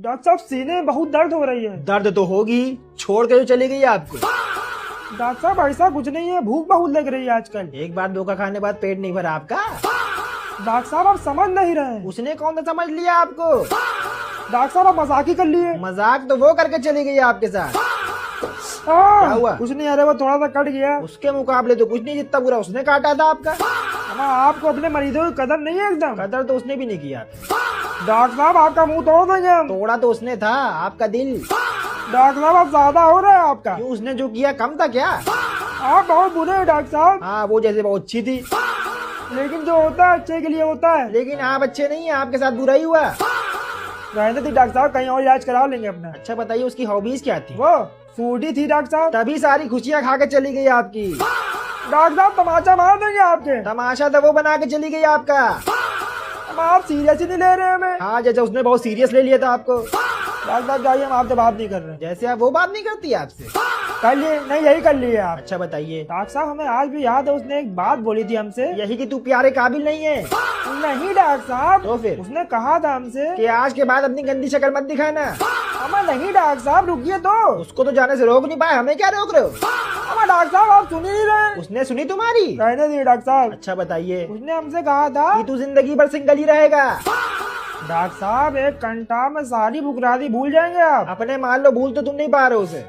Doctor साहब सीने में बहुत दर्द हो रही है। दर्द तो होगी, छोड़ के जो चली गई आपको। डॉक्टर साहब ऐसा कुछ नहीं है, भूख बहुत लग रही है आजकल। एक बार धोखा खाने के बाद पेट नहीं भरा आपका? डॉक्टर साहब आप समझ नहीं रहे। उसने कौन सा समझ लिया आपको? डॉक्टर साहब आप मजाक ही कर लिए। मजाक तो वो करके चली गई आपके साथ। क्या हुआ? कुछ नहीं, अरे वो थोड़ा सा कट गया। उसके मुकाबले तो कुछ नहीं, जितना बुरा उसने काटा था आपका। आपको अपने मरीजों की कदर नहीं है एकदम। कदर तो उसने भी नहीं किया। डॉक्टर साहब आपका मुंह तोड़ देंगे हम। तोड़ा तो उसने था, आपका दिल। डॉक्टर साहब आप ज्यादा हो रहे हैं आपका। क्यों, उसने जो किया कम था क्या? आप बहुत बुरे हैं डॉक्टर साहब। हाँ, वो जैसे बहुत अच्छी थी। लेकिन जो होता है अच्छे के लिए होता है। लेकिन आप अच्छे नहीं है, आपके साथ बुरा ही हुआ। रहने दीजिए डॉक्टर साहब, कहीं और इलाज करा लेंगे अपना। अच्छा बताइए, उसकी हॉबीज क्या थी? वो फूडी थी डॉक्टर साहब। तभी सारी खुशियाँ खा के चली गई आपकी। डॉक्टर साहब तमाचा मार देंगे आपके। तमाशा तो वो बना के चली गई आपका। आप सीरियस ही नहीं ले रहे हमें। हाँ, जैसे उसने बहुत सीरियस ले लिया था आपको। डॉक्टर साहब जाइए, हम आपसे बात नहीं कर रहे। जैसे आप वो बात नहीं करती आपसे। कर लिए नहीं, यही कर लिए आप। अच्छा बताइए। डॉक्टर साहब हमें आज भी याद है, उसने एक बात बोली थी हमसे। यही कि तू प्यारे काबिल नहीं है। नहीं डॉक्टर साहब, तो फिर उसने कहा था हमसे कि आज के बाद अपनी गंदी शक्ल मत दिखाना। हमें नहीं डॉक्टर साहब, रुकिए तो। उसको तो जाने से रोक नहीं पाए, हमें क्या रोक रहे हो? हमें डॉक्टर साहब आप सुन ही नहीं रहे। उसने सुनी तुम्हारी? रहने दीजिए डॉक्टर साहब। अच्छा बताइए। उसने हमसे कहा था कि तू जिंदगी भर सिंगल ही रहेगा। डॉक्टर साहब एक घंटा में सारी बुकरादी भूल जाएंगे आप। अपने मान लो, भूल तो तुम नहीं पा रहे हो उसे।